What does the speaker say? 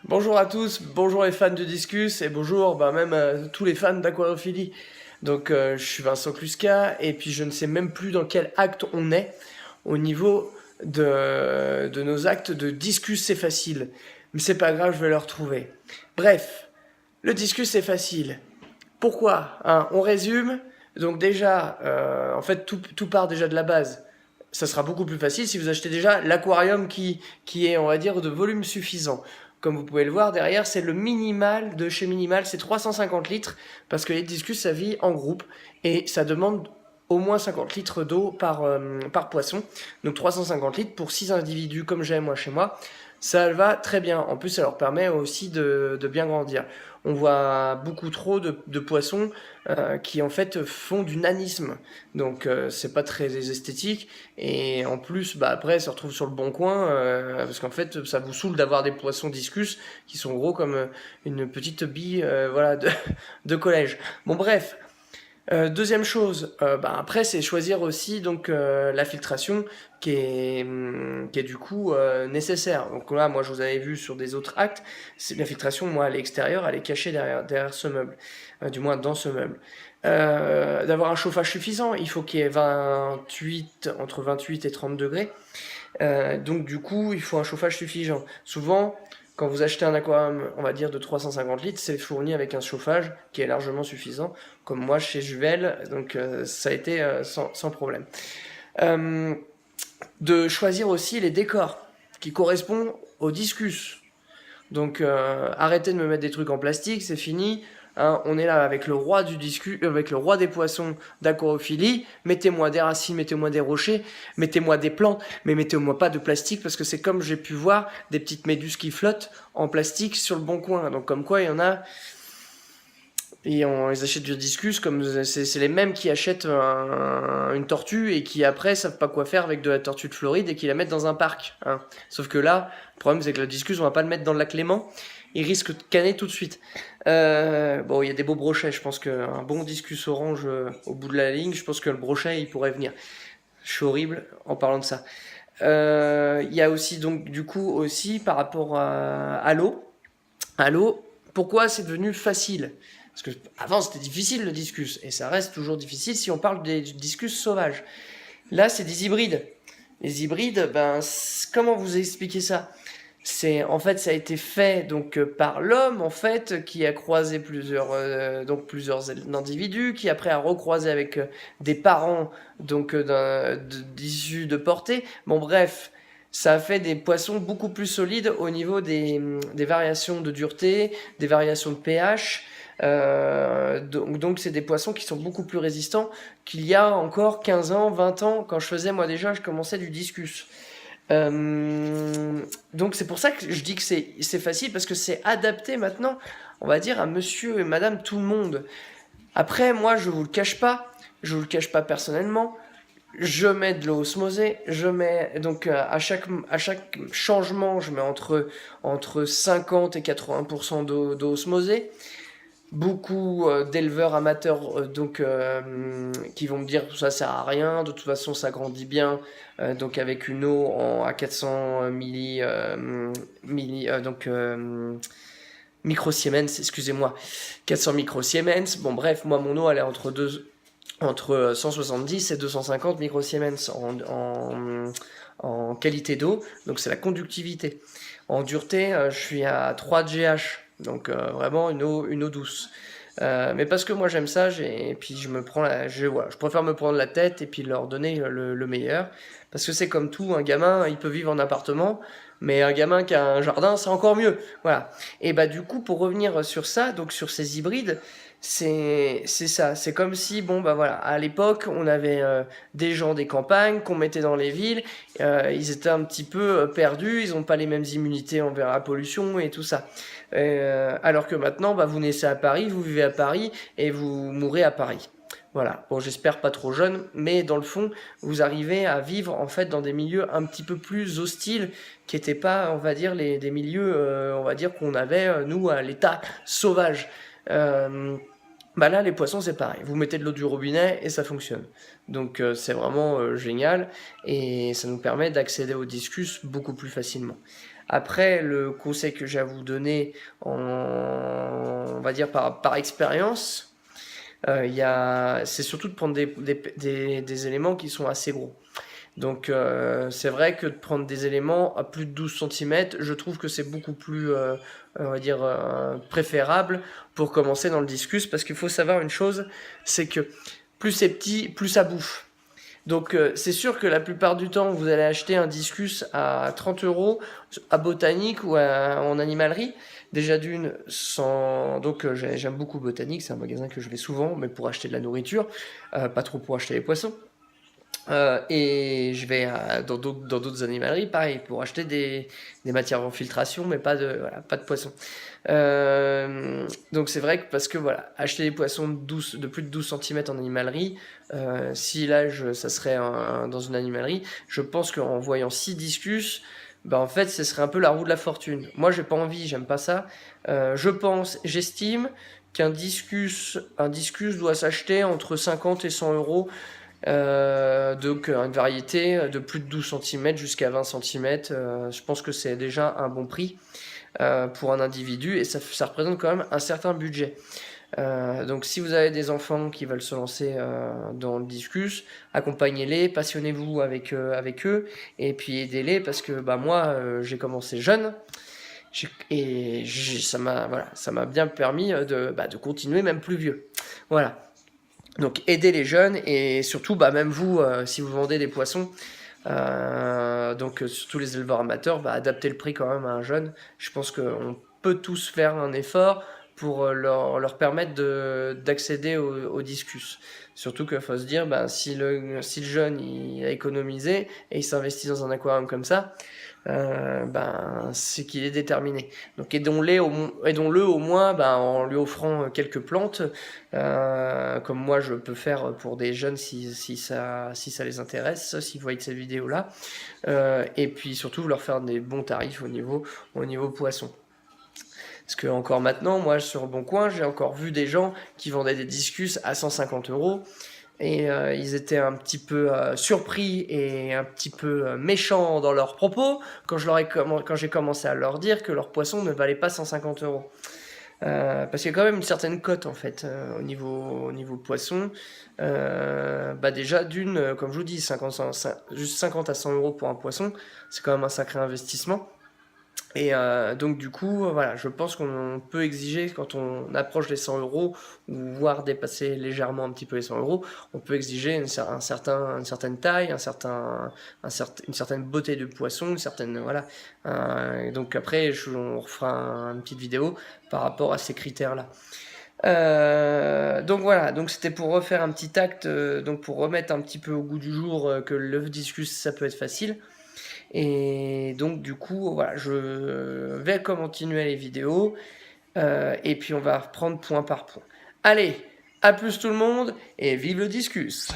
Bonjour à tous, bonjour les fans de Discus et bonjour même tous les fans d'aquariophilie. Donc je suis Vincent Kluska et puis je ne sais même plus dans quel acte on est au niveau de nos actes de Discus c'est facile. Mais c'est pas grave, je vais le retrouver. Bref, le Discus c'est facile. Pourquoi hein? On résume. Donc déjà, en fait tout part déjà de la base. Ça sera beaucoup plus facile si vous achetez déjà l'aquarium qui est, on va dire, de volume suffisant. Comme vous pouvez le voir derrière, c'est le minimal de chez Minimal, c'est 350 litres, parce que les discus, ça vit en groupe, et ça demande au moins 50 litres d'eau par poisson. Donc 350 litres pour 6 individus comme j'ai moi chez moi. Ça va très bien. En plus, ça leur permet aussi de bien grandir. On voit beaucoup trop de poissons qui en fait font du nanisme. Donc c'est pas très esthétique. Et en plus, après, ça se retrouve sur le bon coin, parce qu'en fait, ça vous saoule d'avoir des poissons discus qui sont gros comme une petite bille voilà, de collège. Bon bref, deuxième chose, après c'est choisir aussi donc la filtration qui est du coup nécessaire. Donc là, moi je vous avais vu sur des autres actes, c'est la filtration, moi à l'extérieur, elle est cachée derrière ce meuble, du moins dans ce meuble. D'avoir un chauffage suffisant, il faut qu'il y ait entre 28 et 30 degrés. Donc du coup, il faut un chauffage suffisant. Souvent, quand vous achetez un aquarium, on va dire de 350 litres, c'est fourni avec un chauffage qui est largement suffisant, comme moi chez Juvel, donc ça a été sans problème. Euh, de choisir aussi les décors qui correspondent au discus. Donc arrêtez de me mettre des trucs en plastique, c'est fini. Hein, on est là avec le roi du discu, avec le roi des poissons d'aquarophilie. Mettez-moi des racines, mettez-moi des rochers, mettez-moi des plantes, mais mettez-moi pas de plastique parce que c'est comme j'ai pu voir des petites méduses qui flottent en plastique sur le bon coin. Donc comme quoi il y en a, et on les achète du discus comme c'est les mêmes qui achètent une tortue et qui après savent pas quoi faire avec de la tortue de Floride et qui la mettent dans un parc. Hein. Sauf que là, le problème c'est que le discus on va pas le mettre dans le lac Léman, il risque de canner tout de suite. Bon, il y a des beaux brochets, je pense qu'un bon discus orange au bout de la ligne, je pense que le brochet il pourrait venir. Je suis horrible en parlant de ça. Il y a aussi donc du coup aussi par rapport à l'eau. À l'eau, pourquoi c'est devenu facile? Parce que avant c'était difficile le discus, et ça reste toujours difficile si on parle des discus sauvages. Là c'est des hybrides. Les hybrides, comment vous expliquer ça? C'est en fait ça a été fait donc par l'homme en fait qui a croisé plusieurs individus qui après a recroisé avec des parents donc d'issus de portée. Bon bref, ça a fait des poissons beaucoup plus solides au niveau des variations de dureté, des variations de pH. Donc c'est des poissons qui sont beaucoup plus résistants qu'il y a encore 15 ans, 20 ans, quand je faisais moi déjà, je commençais du discus. Donc c'est pour ça que je dis que c'est facile, parce que c'est adapté maintenant, on va dire, à monsieur et madame tout le monde. Après, moi, je vous le cache pas personnellement, je mets de l'eau osmosée, je mets donc à chaque changement, je mets entre 50 et 80% d'eau osmosée. Beaucoup d'éleveurs amateurs qui vont me dire ça sert à rien, de toute façon ça grandit bien, donc avec une eau à 400 micro-siemens, excusez-moi, 400 micro-siemens. Bon bref, moi mon eau elle est entre 170 et 250 micro-siemens en qualité d'eau, donc c'est la conductivité. En dureté, je suis à 3 GH, donc vraiment une eau douce. Mais parce que moi j'aime ça, et puis je préfère me prendre la tête et puis leur donner le meilleur. Parce que c'est comme tout, un gamin, il peut vivre en appartement, mais un gamin qui a un jardin, c'est encore mieux. Voilà. Et du coup, pour revenir sur ça, donc sur ces hybrides, c'est ça. C'est comme si, bon, voilà, à l'époque, on avait des gens des campagnes qu'on mettait dans les villes. Ils étaient un petit peu perdus, ils n'ont pas les mêmes immunités envers la pollution et tout ça. Alors que maintenant, vous naissez à Paris, vous vivez à Paris et vous mourrez à Paris. Voilà. Bon, j'espère pas trop jeune, mais dans le fond, vous arrivez à vivre en fait dans des milieux un petit peu plus hostiles, qui n'étaient pas, on va dire, des milieux, on va dire qu'on avait nous à l'état sauvage. Là, les poissons, c'est pareil. Vous mettez de l'eau du robinet et ça fonctionne. Donc, c'est vraiment génial et ça nous permet d'accéder au discus beaucoup plus facilement. Après, le conseil que j'ai à vous donner, on va dire par expérience, c'est surtout de prendre des éléments qui sont assez gros. Donc c'est vrai que de prendre des éléments à plus de 12 cm, je trouve que c'est beaucoup plus on va dire, préférable pour commencer dans le discus, parce qu'il faut savoir une chose, c'est que plus c'est petit, plus ça bouffe. Donc c'est sûr que la plupart du temps, vous allez acheter un discus à 30 euros à Botanique ou en animalerie. Déjà d'une, donc j'aime beaucoup Botanique, c'est un magasin que je vais souvent, mais pour acheter de la nourriture, pas trop pour acheter les poissons. Et je vais dans d'autres animaleries, pareil, pour acheter des matières en filtration, mais pas de poissons. Donc c'est vrai que parce que voilà, acheter des poissons de plus de 12 cm en animalerie, si l'âge ça serait dans une animalerie, je pense qu'en voyant 6 discus, bah en fait ce serait un peu la roue de la fortune. Moi j'ai pas envie, j'aime pas ça. J'estime qu'un discus doit s'acheter entre 50 et 100 euros. Donc une variété de plus de 12 cm jusqu'à 20 cm, je pense que c'est déjà un bon prix pour un individu, et ça représente quand même un certain budget. Donc si vous avez des enfants qui veulent se lancer dans le discus, accompagnez-les, passionnez-vous avec eux, et puis aidez-les, parce que moi j'ai commencé jeune, ça m'a bien permis de continuer même plus vieux. Voilà. Donc aidez les jeunes, et surtout même vous, si vous vendez des poissons, donc surtout les éleveurs amateurs, adaptez le prix quand même à un jeune. Je pense qu'on peut tous faire un effort pour leur permettre d'accéder au discus. Surtout qu'il faut se dire, si le jeune il a économisé et il s'investit dans un aquarium comme ça, c'est qu'il est déterminé. Donc aidons-le au moins en lui offrant quelques plantes, comme moi je peux faire pour des jeunes si ça les intéresse, s'ils voient cette vidéo là, et puis surtout leur faire des bons tarifs au niveau poisson. Parce que encore maintenant, moi sur Bon Coin, j'ai encore vu des gens qui vendaient des discus à 150 euros. Et ils étaient un petit peu surpris et un petit peu méchants dans leurs propos quand j'ai commencé à leur dire que leur poisson ne valait pas 150 euros. Parce qu'il y a quand même une certaine cote en fait au niveau poisson. Déjà d'une, comme je vous dis, juste 50 à 100 euros pour un poisson, c'est quand même un sacré investissement. Et donc du coup, voilà, je pense qu'on peut exiger, quand on approche les 100 euros, ou voire dépasser légèrement un petit peu les 100 euros, on peut exiger une certaine taille, une certaine beauté de poisson, une certaine, voilà. Donc après, on refera une petite vidéo par rapport à ces critères-là. Donc voilà, donc c'était pour refaire un petit acte, donc pour remettre un petit peu au goût du jour que l'œuf discus ça peut être facile. Et donc du coup voilà, je vais continuer les vidéos, et puis on va reprendre point par point. Allez, à plus tout le monde, et vive le discus!